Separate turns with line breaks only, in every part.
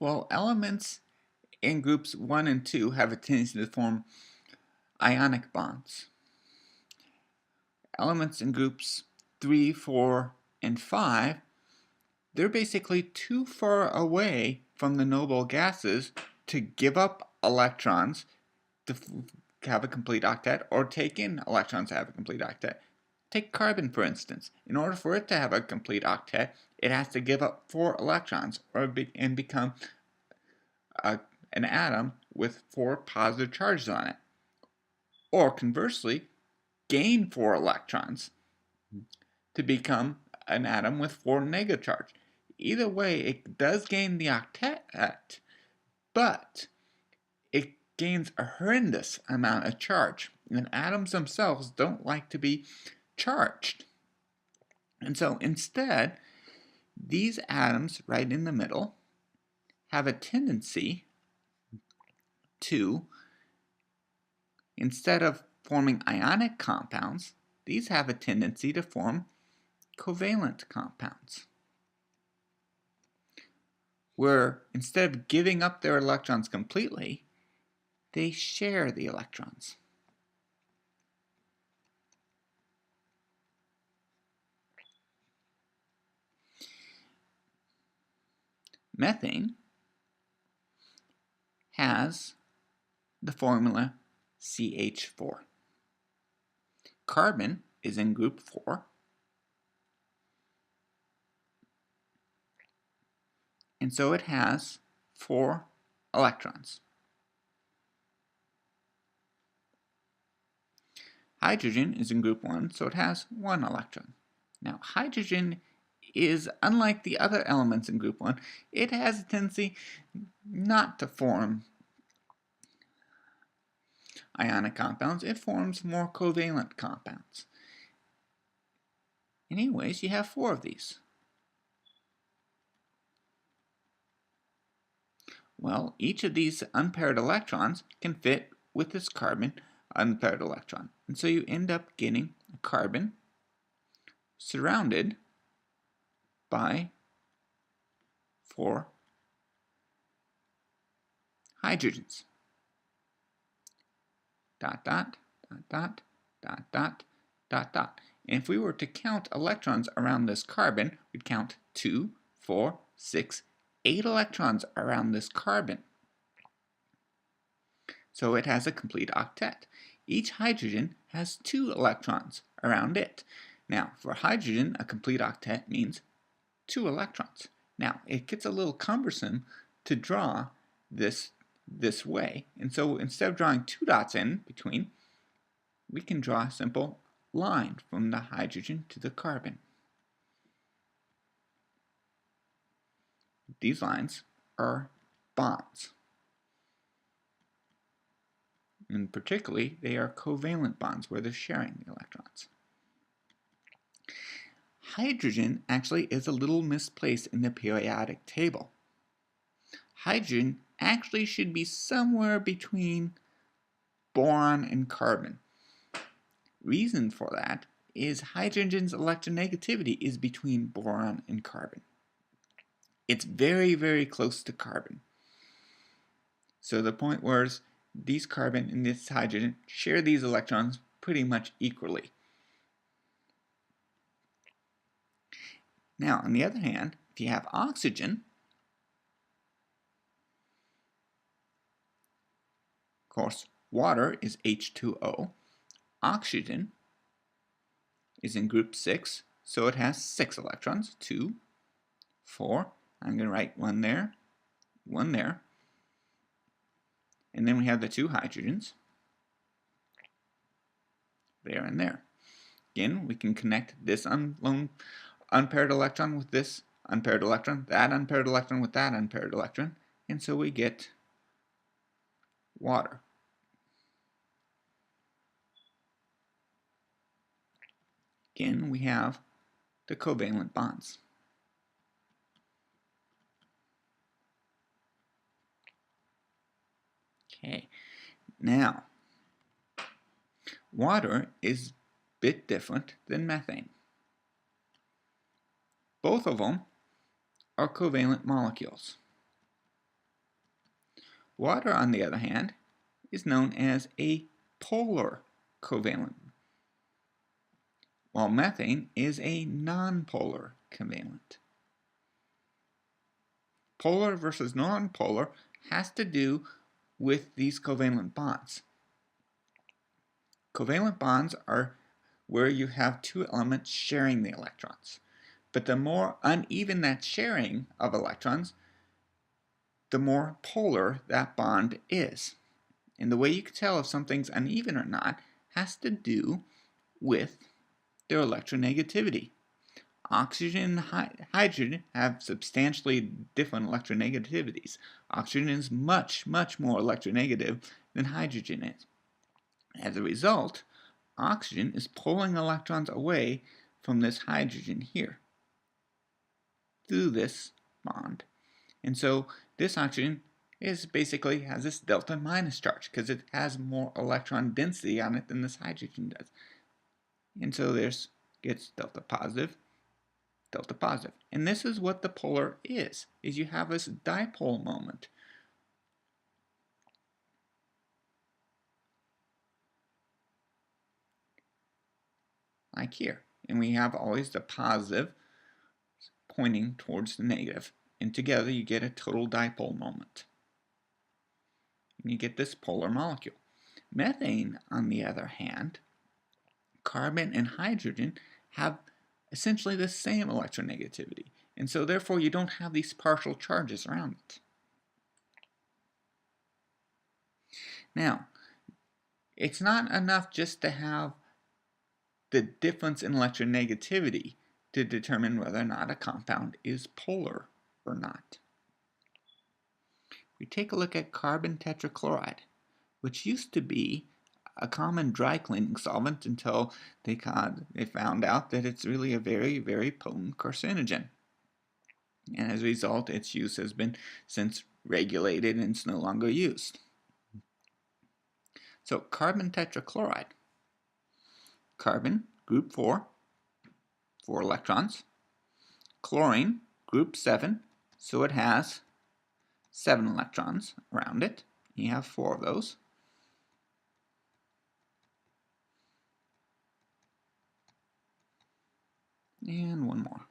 Well, elements in groups 1 and 2 have a tendency to form ionic bonds. Elements in groups 3, 4, and 5, they're basically too far away from the noble gases to give up electrons to have a complete octet or take in electrons to have a complete octet. Take carbon, for instance. In order for it to have a complete octet, it has to give up 4 electrons and become an atom with 4 positive charges on it. Or conversely, gain 4 electrons to become an atom with 4 negative charge. Either way, it does gain the octet, but it gains a horrendous amount of charge. And atoms themselves don't like to be charged. And so instead, these atoms right in the middle have a tendency to, instead of forming ionic compounds, these have a tendency to form covalent compounds, where instead of giving up their electrons completely, they share the electrons. Methane has the formula CH4. Carbon is in group 4. And so it has 4 electrons. Hydrogen is in group 1, so it has 1 electron. Now, hydrogen is, unlike the other elements in group 1, it has a tendency not to form ionic compounds. It forms more covalent compounds. Anyways, you have 4 of these. Well, each of these unpaired electrons can fit with this carbon unpaired electron. And so you end up getting a carbon surrounded by 4 hydrogens. Dot, dot, dot, dot, dot, dot, dot, dot. And if we were to count electrons around this carbon, we'd count 2, 4, 6, 8 electrons around this carbon. So it has a complete octet. Each hydrogen has 2 electrons around it. Now, for hydrogen, a complete octet means 2 electrons. Now, it gets a little cumbersome to draw this way. And so instead of drawing 2 dots in between, we can draw a simple line from the hydrogen to the carbon. These lines are bonds. And particularly, they are covalent bonds where they're sharing the electrons. Hydrogen actually is a little misplaced in the periodic table. Hydrogen actually should be somewhere between boron and carbon. Reason for that is hydrogen's electronegativity is between boron and carbon. It's very, very close to carbon. So the point where these carbon and this hydrogen share these electrons pretty much equally. Now, on the other hand, if you have oxygen, of course, water is H2O. Oxygen is in group 6, so it has 6 electrons. 2, 4. I'm going to write 1 there, 1 there. And then we have the 2 hydrogens, there and there. Again, we can connect this unpaired electron with this unpaired electron, that unpaired electron with that unpaired electron, and so we get water. Again, we have the covalent bonds. Okay, now, water is a bit different than methane. Both of them are covalent molecules. Water, on the other hand, is known as a polar covalent, while methane is a nonpolar covalent. Polar versus nonpolar has to do with these covalent bonds. Covalent bonds are where you have two elements sharing the electrons. But the more uneven that sharing of electrons, the more polar that bond is. And the way you can tell if something's uneven or not has to do with their electronegativity. Oxygen and hydrogen have substantially different electronegativities. Oxygen is much, much more electronegative than hydrogen is. As a result, oxygen is pulling electrons away from this hydrogen here through this bond. And so this oxygen basically has this delta minus charge because it has more electron density on it than this hydrogen does. And so this gets delta positive, delta positive. And this is what the polar is you have this dipole moment. Like here. And we have always the positive pointing towards the negative. And together you get a total dipole moment. And you get this polar molecule. Methane, on the other hand, carbon and hydrogen have essentially the same electronegativity. And so therefore you don't have these partial charges around it. Now, it's not enough just to have the difference in electronegativity to determine whether or not a compound is polar or not. We take a look at carbon tetrachloride, which used to be a common dry cleaning solvent until they found out that it's really a very, very potent carcinogen. And as a result, its use has been since regulated and it's no longer used. So carbon tetrachloride. Carbon, group 4, 4 electrons. Chlorine, group 7, so it has 7 electrons around it. You have 4 of those. And one more.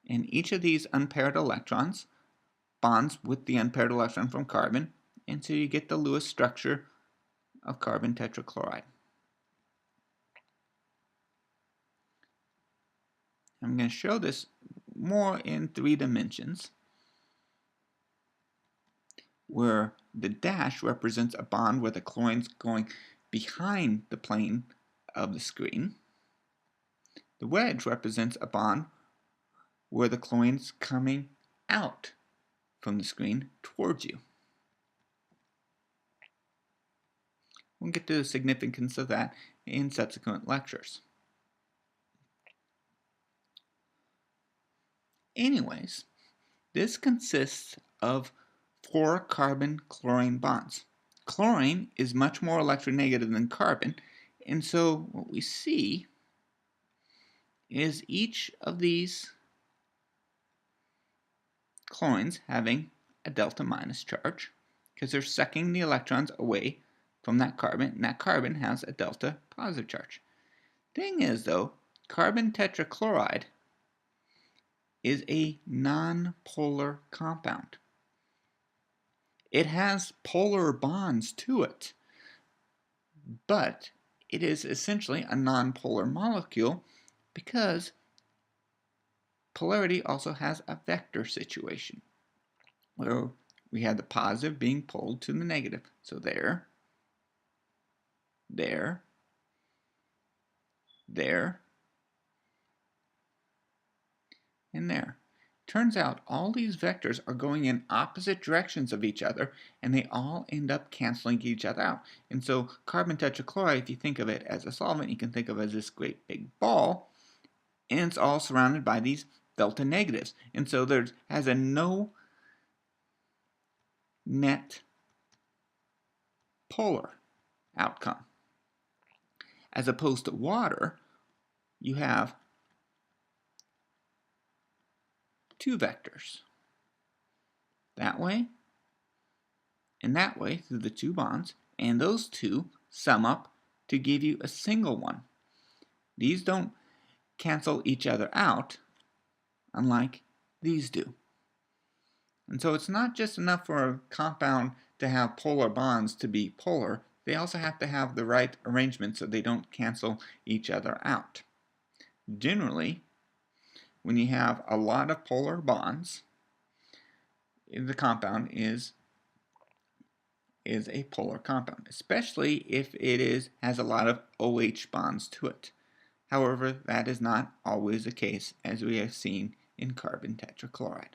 And each of these unpaired electrons bonds with the unpaired electron from carbon, and so you get the Lewis structure of carbon tetrachloride. I'm going to show this more in 3 dimensions, where the dash represents a bond where the chlorine's going behind the plane of the screen. The wedge represents a bond where the chlorine's coming out from the screen towards you. We'll get to the significance of that in subsequent lectures. Anyways, this consists of 4 carbon-chlorine bonds. Chlorine is much more electronegative than carbon, and so what we see is each of these chlorines having a delta minus charge because they're sucking the electrons away from that carbon, and that carbon has a delta positive charge. Thing is, though, carbon tetrachloride is a nonpolar compound. It has polar bonds to it, but it is essentially a nonpolar molecule because polarity also has a vector situation where we have the positive being pulled to the negative. So there, there, there, and there. Turns out all these vectors are going in opposite directions of each other, and they all end up canceling each other out. And so carbon tetrachloride, if you think of it as a solvent, you can think of it as this great big ball, and it's all surrounded by these delta negatives. And so there has a no net polar outcome. As opposed to water, you have 2 vectors. That way in that way through the two bonds, and those two sum up to give you a single one. These don't cancel each other out, unlike these do. And so it's not just enough for a compound to have polar bonds to be polar, they also have to have the right arrangement so they don't cancel each other out. Generally, when you have a lot of polar bonds, the compound is a polar compound, especially if it has a lot of OH bonds to it. However, that is not always the case, as we have seen in carbon tetrachloride.